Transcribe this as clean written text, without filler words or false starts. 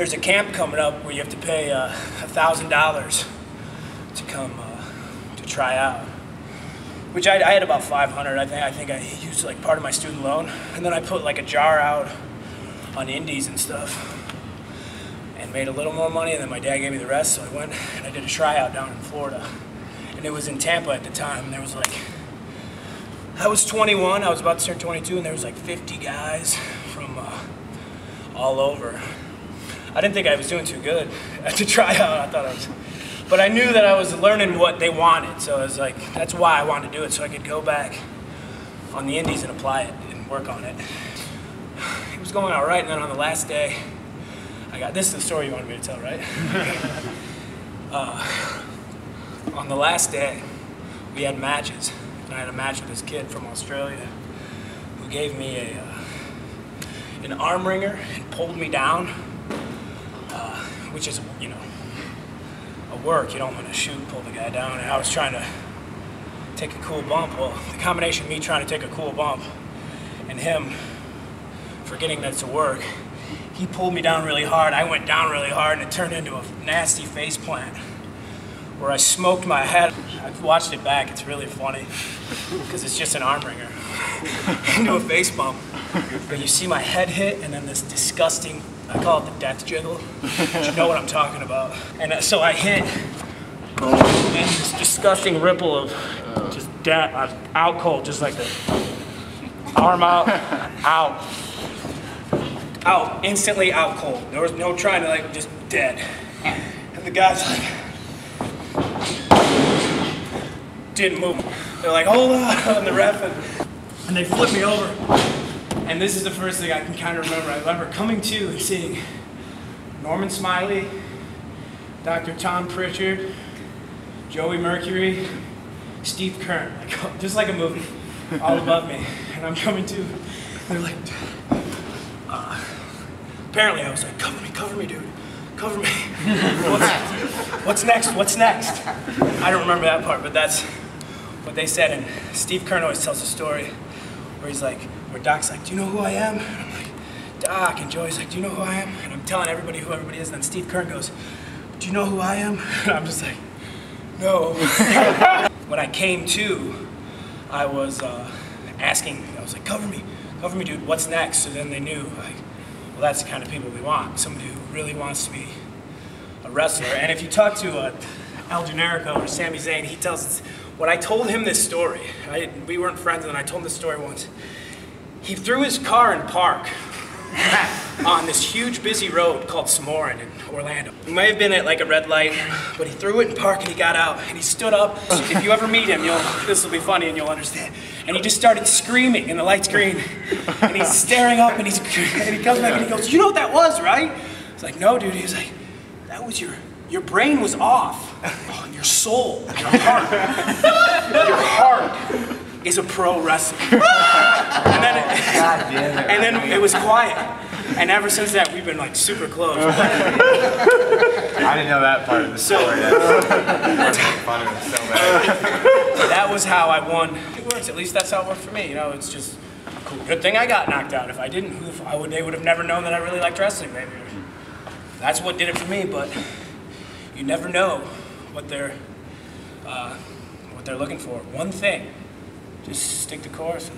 there's a camp coming up where you have to pay $1,000 to come to try out. Which I had about 500. I think I used like part of my student loan, and then I put like a jar out on indies and stuff, and made a little more money. And then my dad gave me the rest, so I went and I did a tryout down in Florida, and it was in Tampa at the time. And there was like, I was 21. I was about to turn 22, and there was like 50 guys from all over. I didn't think I was doing too good at the tryout. I thought I was. But I knew that I was learning what they wanted, so I was like, that's why I wanted to do it, so I could go back on the indies and apply it and work on it. It was going all right, and then on the last day, this is the story you wanted me to tell, right? On the last day, we had matches, and I had a match with this kid from Australia who gave me an arm wringer and pulled me down, which is, you know, work. You don't want to shoot and pull the guy down, and I was trying to take a cool bump. Well, the combination of me trying to take a cool bump and him forgetting that it's a work, he pulled me down really hard. I went down really hard, and it turned into a nasty face plant where I smoked my head. I've watched it back. It's really funny because it's just an arm wringer into a face bump. But you see my head hit, and then this disgusting, I call it the death jiggle. You know what I'm talking about. And so I hit, and this disgusting ripple of just death. I was out cold, just like this. Arm out, out, instantly out cold. There was no trying to, like, just dead. And the guys like didn't move. They're like, hold on, and the ref, and they flipped me over. And this is the first thing I can kind of remember. I remember coming to and seeing Norman Smiley, Dr. Tom Pritchard, Joey Mercury, Steve Kern, like, just like a movie, all above me. And I'm coming to, and they're like, apparently I was like, cover me, dude, cover me. What's next, what's next? I don't remember that part, but that's what they said. And Steve Kern always tells a story where he's like, where Doc's like, do you know who I am? And I'm like, Doc, and Joey's like, do you know who I am? And I'm telling everybody who everybody is, and then Steve Kern goes, do you know who I am? And I'm just like, no. When I came to, I was asking, I was like, cover me, dude, what's next? So then they knew, like, well, that's the kind of people we want, somebody who really wants to be a wrestler. And if you talk to El Generico or Sami Zayn, he tells us, when I told him this story, we weren't friends, and I told him this story once, he threw his car in park on this huge busy road called Sonoran in Orlando. He may have been at like a red light, but he threw it in park and he got out and he stood up. If you ever meet him, this will be funny and you'll understand. And he just started screaming and the light's green. And he's staring up and he comes back and he goes, you know what that was, right? It's like, no, dude. He was like, that was your brain was off. Oh, your soul, your heart is a pro wrestler. And then it was quiet. And ever since that, we've been like super close. I didn't know that part of the story. That's fun of it so bad. That was how I won. It works. At least that's how it worked for me. You know, it's just cool. Good thing I got knocked out. If I didn't, they would have never known that I really liked wrestling. Maybe that's what did it for me. But you never know what they're looking for. One thing. Just stick the course.